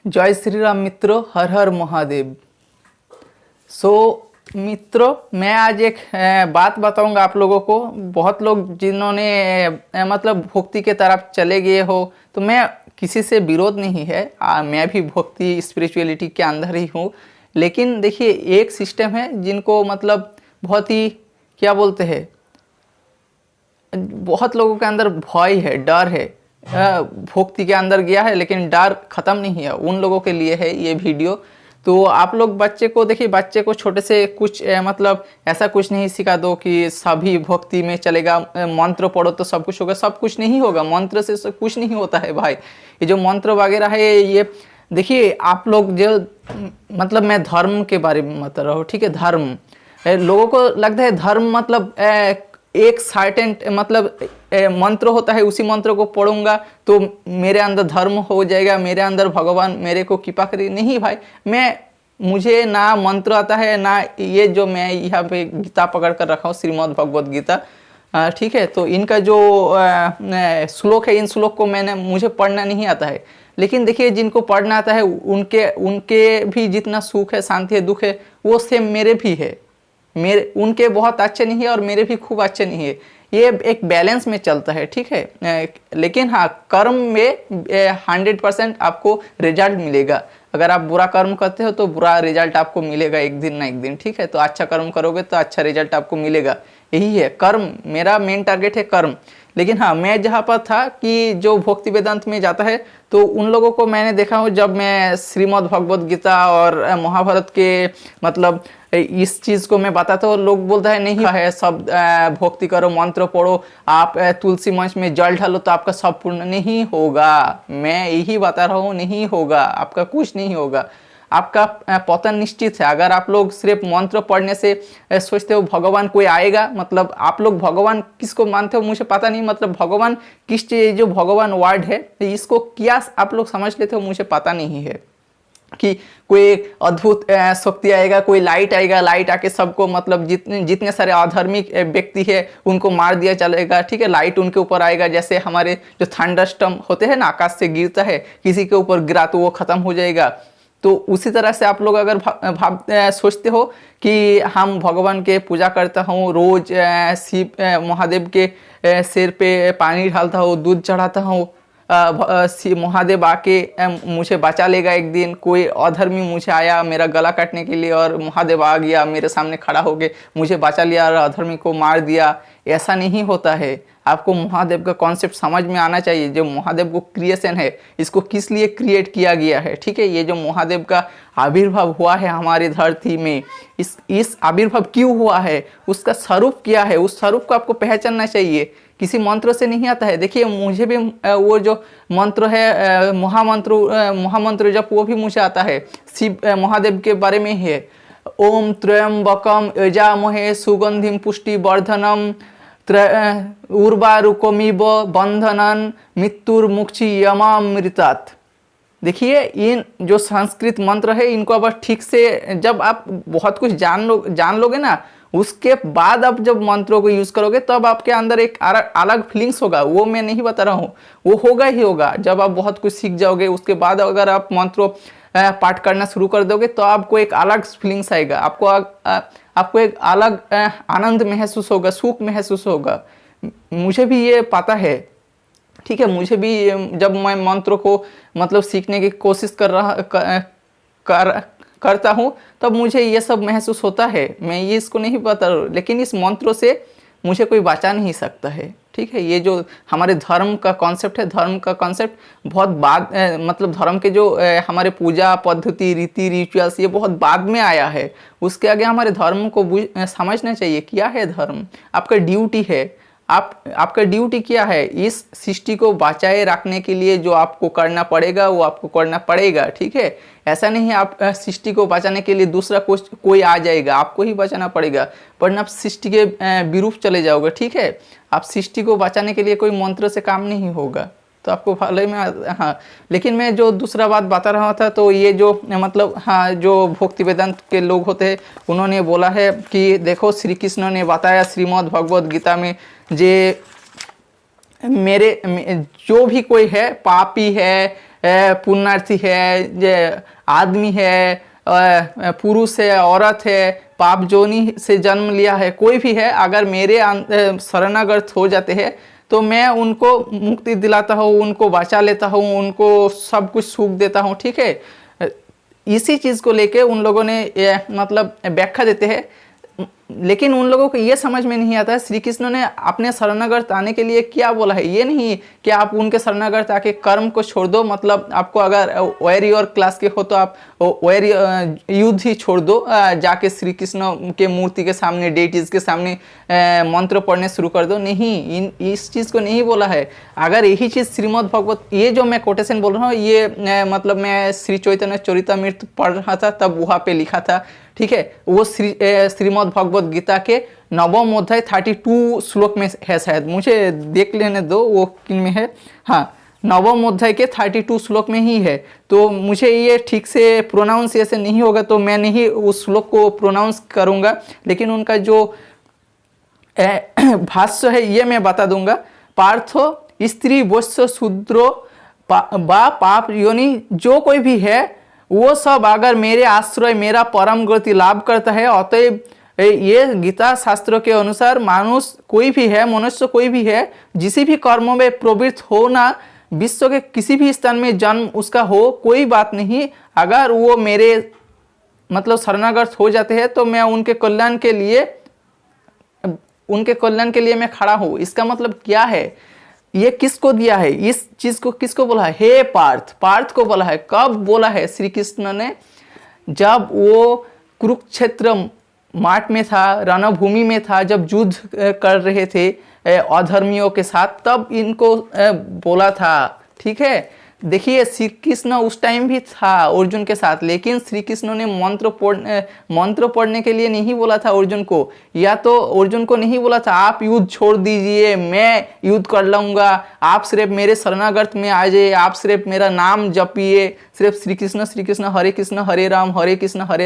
जय श्री राम मित्रों, हर हर महादेव। मित्रों, मैं आज एक बात बताऊंगा आप लोगों को। बहुत लोग जिन्होंने मतलब भक्ति के तरफ चले गए हो, तो मैं किसी से विरोध नहीं है। मैं भी भक्ति स्पिरिचुअलिटी के अंदर ही हूँ। लेकिन देखिए, एक सिस्टम है जिनको मतलब बहुत ही क्या बोलते हैं, बहुत लोगों के अंदर भय है, डर है। भक्ति के अंदर गया है लेकिन डर खत्म नहीं है, उन लोगों के लिए है ये वीडियो। तो आप लोग बच्चे को देखिए, बच्चे को छोटे से कुछ मतलब ऐसा कुछ नहीं सिखा दो कि सभी भक्ति में चलेगा, मंत्र पढ़ो तो सब कुछ होगा। सब कुछ नहीं होगा, मंत्र से सब कुछ नहीं होता है भाई। ये जो मंत्र वगैरह है, ये देखिए आप लोग जो मतलब मैं धर्म के बारे में बता रहा हूँ, ठीक है। धर्म, लोगों को लगता है धर्म मतलब एक सर्टेन मतलब मंत्र होता है, उसी मंत्र को पढ़ूंगा तो मेरे अंदर धर्म हो जाएगा, मेरे अंदर भगवान मेरे को कृपा करे। नहीं भाई, मुझे ना मंत्र आता है, ना ये जो मैं यहाँ पे गीता पकड़ कर रखा हूँ, श्रीमद् भगवद गीता, ठीक है। तो इनका जो श्लोक है, इन श्लोक को मुझे पढ़ना नहीं आता है। लेकिन देखिए, जिनको पढ़ना आता है उनके भी जितना सुख है, शांति है, दुख है, वो सेम मेरे भी है। मेरे उनके बहुत अच्छे नहीं है और मेरे भी खूब अच्छे नहीं है। ये एक बैलेंस में चलता है, ठीक है। लेकिन हाँ, कर्म में 100% आपको रिजल्ट मिलेगा। अगर आप बुरा कर्म करते हो तो बुरा रिजल्ट आपको मिलेगा एक दिन ना एक दिन, ठीक है। तो अच्छा कर्म करोगे तो अच्छा रिजल्ट आपको मिलेगा। यही है कर्म, मेरा मेन टारगेट है कर्म। लेकिन हाँ, मैं जहाँ पर था कि जो भक्ति वेदांत में जाता है, तो उन लोगों को मैंने देखा हूँ, जब मैं श्रीमद् भगवद गीता और महाभारत के मतलब इस चीज़ को मैं बताता हूँ, लोग बोलता है नहीं है, सब भक्ति करो, मंत्र पढ़ो, आप तुलसी मंच में जल ढालो तो आपका सब पूर्ण नहीं होगा। मैं यही बता रहा हूँ, नहीं होगा, आपका कुछ नहीं होगा, आपका पतन निश्चित है। अगर आप लोग सिर्फ मंत्र पढ़ने से सोचते हो भगवान कोई आएगा, मतलब आप लोग भगवान किसको मानते हो मुझे पता नहीं, मतलब भगवान किस चीज, जो भगवान वर्ड है इसको क्या आप लोग समझ लेते हो मुझे पता नहीं है। कि कोई अद्भुत शक्ति आएगा, कोई लाइट आएगा, लाइट आके सबको मतलब जितने सारे अधार्मिक व्यक्ति है उनको मार दिया चलेगा, ठीक है। लाइट उनके ऊपर आएगा, जैसे हमारे जो थंडरस्टॉर्म होते हैं ना, आकाश से गिरता है, किसी के ऊपर गिरा तो वो खत्म हो जाएगा। तो उसी तरह से आप लोग अगर सोचते हो कि हम भगवान के पूजा करता हूँ, रोज शिव महादेव के सिर पे पानी डालता हूँ, दूध चढ़ाता हूँ, महादेव आके मुझे बचा लेगा एक दिन। कोई अधर्मी मुझे आया मेरा गला काटने के लिए और महादेव आ गया मेरे सामने खड़ा हो गए, मुझे बचा लिया और अधर्मी को मार दिया, ऐसा नहीं होता है। आपको महादेव का कॉन्सेप्ट समझ में आना चाहिए। जो महादेव को क्रिएशन है, इसको किस लिए क्रिएट किया गया है, ठीक है। ये जो महादेव का आविर्भाव हुआ है हमारी धरती में, इस आविर्भाव क्यों हुआ है, उसका स्वरूप क्या है, उस स्वरूप को आपको पहचानना चाहिए। किसी मंत्र से नहीं आता है। देखिए, मुझे भी वो जो मंत्र है महामंत्र जब, वो भी मुझे आता है, शिव महादेव के बारे में है। ओम त्र्यंबकम यजामहे सुगंधिम पुष्टि वर्धनम उर्वारुकमिव बंधनन मृत्युर्मुक्षि यमामृतात्। देखिए, इन जो संस्कृत मंत्र है, इनको अब ठीक से जब आप बहुत कुछ जान लोगे ना, उसके बाद आप जब मंत्रों को यूज करोगे तब आपके अंदर एक अलग फीलिंग्स होगा। वो मैं नहीं बता रहा हूँ, वो होगा ही होगा। जब आप बहुत कुछ सीख जाओगे, उसके बाद अगर आप मंत्रों पाठ करना शुरू कर दोगे तो आपको एक अलग फीलिंग्स आएगा, आपको एक अलग आनंद महसूस होगा, सुख महसूस होगा। मुझे भी ये पता है, ठीक है। मुझे भी जब मैं मंत्र को मतलब सीखने की कोशिश करता हूँ तब मुझे ये सब महसूस होता है। मैं ये इसको नहीं बता रहा हूँ, लेकिन इस मंत्रों से मुझे कोई बचा नहीं सकता है, ठीक है। ये जो हमारे धर्म का कॉन्सेप्ट है, धर्म का कॉन्सेप्ट बहुत बाद मतलब धर्म के जो हमारे पूजा पद्धति, रीति रिचुअल्स, ये बहुत बाद में आया है। उसके आगे हमारे धर्म को समझना चाहिए, क्या है धर्म। आपका ड्यूटी है, आपका ड्यूटी क्या है, इस सृष्टि को बचाए रखने के लिए जो आपको करना पड़ेगा वो आपको करना पड़ेगा, ठीक है। ऐसा नहीं है आप सृष्टि को बचाने के लिए दूसरा कोई आ जाएगा, आपको ही बचाना पड़ेगा, वरना आप सृष्टि के विरूप चले जाओगे, ठीक है। आप सृष्टि को बचाने के लिए कोई मंत्र से काम नहीं होगा, तो आपको भले में हाँ। लेकिन मैं जो दूसरा बात बता रहा था, तो ये जो मतलब हाँ, जो भक्ति वेदांत के लोग होते हैं, उन्होंने बोला है कि देखो, श्री कृष्ण ने बताया श्रीमद् भगवद गीता में, जे जो भी कोई है, पापी है, पुण्यार्थी है, आदमी है, पुरुष है, औरत है, पाप जोनी से जन्म लिया है, कोई भी है, अगर मेरे शरणागत हो जाते हैं तो मैं उनको मुक्ति दिलाता हूँ, उनको बचा लेता हूँ, उनको सब कुछ सुख देता हूँ। ठीक है, इसी चीज़ को लेके उन लोगों ने मतलब व्याख्या देते हैं, लेकिन उन लोगों को ये समझ में नहीं आता है श्री कृष्ण ने अपने शरणागत आने के लिए क्या बोला है। ये नहीं कि आप उनके शरणागत आके कर्म को छोड़ दो, मतलब आपको अगर वॉरियर क्लास के हो तो आप युद्ध ही छोड़ दो, जाके श्री कृष्ण के मूर्ति के सामने, डेटीज के सामने मंत्र पढ़ने शुरू कर दो। नहीं, इस चीज़ को नहीं बोला है। अगर यही चीज़ श्रीमद् भगवत, ये जो मैं कोटेशन बोल रहा हूँ, ये मतलब मैं श्री चैतन्य चरितामृत पढ़ रहा था तब वहाँ पे लिखा था। ठीक है, वो श्रीमद् भगवत गीता के 9वां अध्याय 32 श्लोक में है, शायद मुझे देख लेने दो वो किन में है। हाँ, 9वां अध्याय के 32 श्लोक में ही है। तो मुझे ये ठीक से प्रोनाउंसिएशन नहीं होगा तो मैं नहीं उस श्लोक को प्रोनाउंस करूँगा, लेकिन उनका जो भाष्य है ये मैं बता दूंगा। पार्थो स्त्री वैश्य शूद्रो बा पाप योनि, जो कोई भी है वो सब अगर मेरे आश्रय, मेरा परम गति लाभ करता है, अतएव ये गीता शास्त्रों के अनुसार मानुष कोई भी है, मनुष्य कोई भी है, जिस भी कर्मों में प्रवृत्त हो ना, विश्व के किसी भी स्थान में जन्म उसका हो, कोई बात नहीं, अगर वो मेरे मतलब शरणागत हो जाते हैं तो मैं उनके कल्याण के लिए मैं खड़ा हूँ। इसका मतलब क्या है, ये किसको दिया है, इस चीज को किसको बोला है? हे पार्थ को बोला है। कब बोला है श्री कृष्ण ने? जब वो कुरुक्षेत्र माठ में था, रणभूमि में था, जब युद्ध कर रहे थे अधर्मियों के साथ, तब इनको बोला था। ठीक है, देखिए श्री कृष्ण उस टाइम भी था अर्जुन के साथ, लेकिन श्री कृष्ण ने मंत्र पढ़ने के लिए नहीं बोला था अर्जुन को, या तो अर्जुन को नहीं बोला था आप युद्ध छोड़ दीजिए, मैं युद्ध कर लूँगा, आप सिर्फ मेरे शरणागत में आ जाइए, आप सिर्फ मेरा नाम जपिए, सिर्फ श्री कृष्ण हरे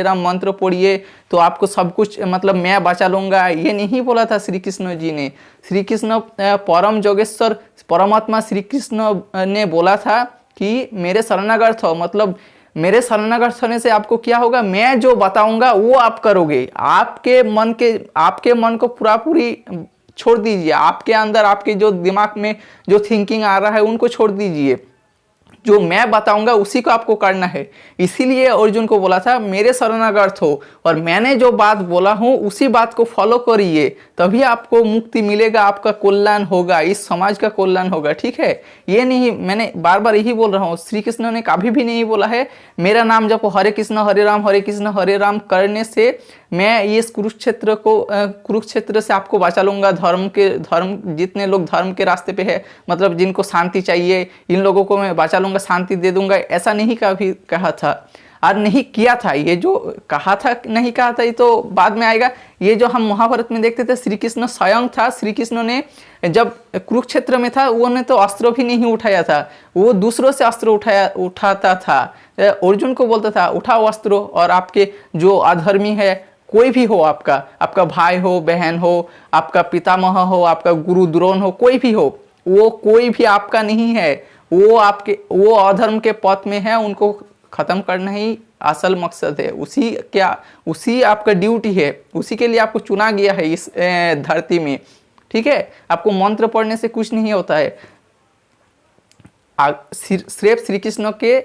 राम मंत्र पढ़िए तो आपको सब कुछ मतलब मैं बचा लूँगा। ये नहीं बोला था श्री कृष्ण जी ने। श्री कृष्ण परम जोगेश्वर परमात्मा श्री कृष्ण ने बोला था कि मेरे शरणागत हो, मतलब मेरे शरणागत होने से आपको क्या होगा, मैं जो बताऊंगा वो आप करोगे। आपके मन को पूरी छोड़ दीजिए, आपके अंदर आपके जो दिमाग में जो थिंकिंग आ रहा है उनको छोड़ दीजिए, जो मैं बताऊंगा उसी को आपको करना है। इसीलिए अर्जुन को बोला था मेरे शरणागत हो और मैंने जो बात बोला हूँ उसी बात को फॉलो करिए, तभी आपको मुक्ति मिलेगा, आपका कल्याण होगा, इस समाज का कल्याण होगा। ठीक है, ये नहीं, मैंने बार बार यही बोल रहा हूँ, श्री कृष्ण ने कभी भी नहीं बोला है मेरा नाम जपो हरे कृष्ण हरे राम करने से मैं इस कुरुक्षेत्र से आपको बचा लूंगा। धर्म जितने लोग धर्म के रास्ते पे है, मतलब जिनको शांति चाहिए, इन लोगों को मैं बचा लूंगा, शांति दे दूंगा, ऐसा नहीं कभी कहा था और नहीं किया था। ये जो कहा था नहीं कहा था ये तो बाद में आएगा। ये जो हम महाभारत में देखते थे, श्री कृष्ण स्वयं था, श्री कृष्ण ने जब कुरुक्षेत्र में था उन्होंने तो अस्त्र भी नहीं उठाया था, वो दूसरों से अस्त्र उठाता था। अर्जुन को बोलता था उठाओ अस्त्र, और आपके जो अधर्मी है कोई भी हो, आपका भाई हो, बहन हो, आपका पितामह हो, आपका गुरु द्रोण हो, कोई भी हो, वो कोई भी आपका नहीं है, वो अधर्म के पथ में है, उनको खत्म करना ही असल मकसद है। उसी आपका ड्यूटी है, उसी के लिए आपको चुना गया है इस धरती में। ठीक है, आपको मंत्र पढ़ने से कुछ नहीं होता है, सिर्फ श्री कृष्ण के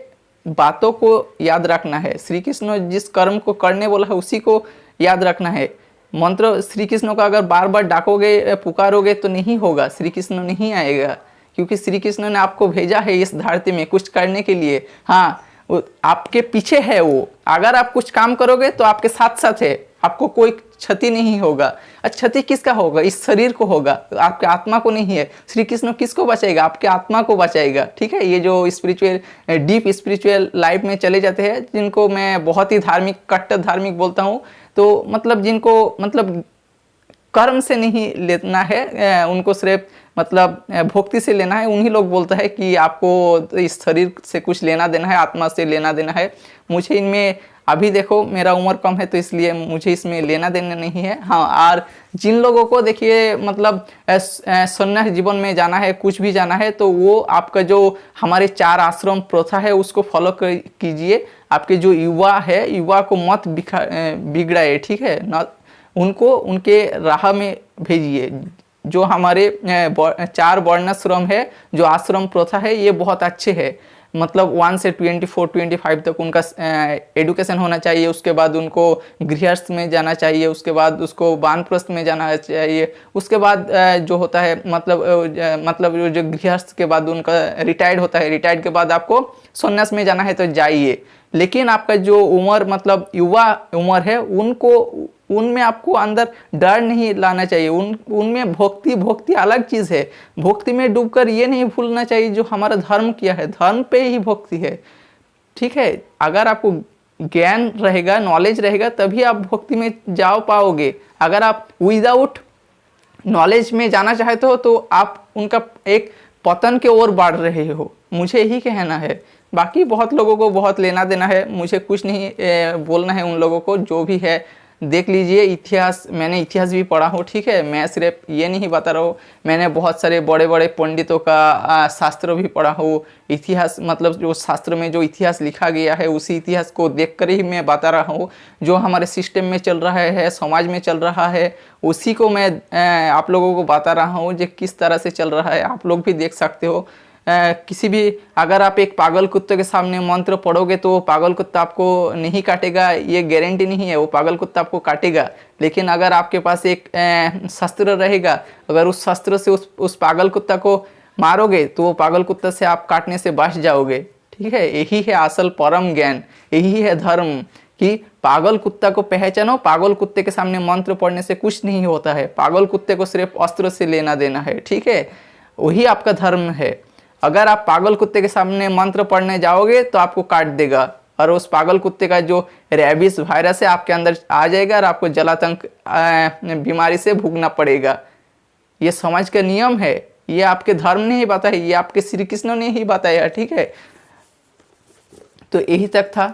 बातों को याद रखना है। श्री कृष्ण जिस कर्म को करने बोला है उसी को याद रखना है। मंत्र श्री कृष्ण को अगर बार बार डाकोगे, पुकारोगे तो नहीं होगा, श्री कृष्ण नहीं आएगा, क्योंकि श्री कृष्ण ने आपको भेजा है इस धरती में कुछ करने के लिए। हाँ, आपके पीछे है वो, अगर आप कुछ काम करोगे तो आपके साथ साथ है, आपको कोई क्षति नहीं होगा। क्षति किसका होगा? इस शरीर को होगा, आपके आत्मा को नहीं है। श्री कृष्ण किसको बचाएगा? आपके आत्मा को बचाएगा। ठीक है, ये जो डीप स्पिरिचुअल लाइफ में चले जाते हैं, जिनको मैं बहुत ही कट्टर धार्मिक बोलता हूँ, तो मतलब जिनको मतलब कर्म से नहीं लेना है, उनको सिर्फ मतलब भक्ति से लेना है, उन्हीं लोग बोलता है कि आपको इस शरीर से कुछ लेना देना है, आत्मा से लेना देना है। मुझे इनमें अभी देखो मेरा उम्र कम है तो इसलिए मुझे इसमें लेना देना नहीं है। हाँ, और जिन लोगों को देखिए मतलब सन्यास जीवन में जाना है, कुछ भी जाना है, तो वो आपका जो हमारे 4 आश्रम प्रथा है उसको फॉलो कीजिए। आपके जो युवा है, युवा को मत बिगड़ाए, ठीक है ना, उनको उनके राह में भेजिए। जो हमारे 4 वर्णाश्रम है, जो आश्रम प्रथा है, ये बहुत अच्छे है। मतलब 1 से 24-25 तक उनका एडुकेशन होना चाहिए। उसके बाद उनको गृहस्थ में जाना चाहिए, उसके बाद उसको वानप्रस्थ में जाना चाहिए। उसके बाद जो होता है मतलब जो गृहस्थ के बाद उनका रिटायर्ड होता है, रिटायर्ड के बाद आपको सन्यास में जाना है तो जाइए। लेकिन आपका जो उम्र मतलब युवा उम्र है, उनमें आपको अंदर डर नहीं लाना चाहिए। उनमें भक्ति अलग चीज़ है। भक्ति में डूबकर ये नहीं भूलना चाहिए जो हमारा धर्म किया है, धर्म पे ही भक्ति है, ठीक है। अगर आपको ज्ञान रहेगा, नॉलेज रहेगा, तभी आप भक्ति में जा पाओगे। अगर आप विदाउट नॉलेज में जाना चाहते हो तो आप उनका एक पतन के ओर बढ़ रहे हो, मुझे ही कहना है। बाकी बहुत लोगों को बहुत लेना देना है, मुझे कुछ नहीं बोलना है उन लोगों को। जो भी है देख लीजिए। इतिहास, मैंने इतिहास भी पढ़ा हो, ठीक है। मैं सिर्फ ये नहीं बता रहा हूँ, मैंने बहुत सारे बड़े बड़े पंडितों का शास्त्र भी पढ़ा हो। इतिहास मतलब जो शास्त्र में जो इतिहास लिखा गया है, उसी इतिहास को देखकर ही मैं बता रहा हूँ। जो हमारे सिस्टम में चल रहा है, समाज में चल रहा है, उसी को मैं आप लोगों को बता रहा हूँ जो किस तरह से चल रहा है। आप लोग भी देख सकते हो। किसी भी, अगर आप एक पागल कुत्ते के सामने मंत्र पढ़ोगे तो पागल कुत्ता आपको नहीं काटेगा, ये गारंटी नहीं है, वो पागल कुत्ता आपको काटेगा। लेकिन अगर आपके पास एक शस्त्र रहेगा, अगर उस शस्त्र से उस पागल कुत्ता को मारोगे तो वो पागल कुत्ता से आप काटने से बच जाओगे, ठीक है। यही है असल परम ज्ञान, यही है धर्म, कि पागल कुत्ता को पहचानो। पागल कुत्ते के सामने मंत्र पढ़ने से कुछ नहीं होता है, पागल कुत्ते को सिर्फ अस्त्र से लेना देना है, ठीक है। वही आपका धर्म है। अगर आप पागल कुत्ते के सामने मंत्र पढ़ने जाओगे तो आपको काट देगा, और उस पागल कुत्ते का जो रेबीज वायरस है आपके अंदर आ जाएगा और आपको जलातंक बीमारी से भुगतना पड़ेगा। ये समाज का नियम है, ये आपके धर्म ने ही बताया, ये आपके श्री कृष्ण ने ही बताया, ठीक है। तो यही तक था।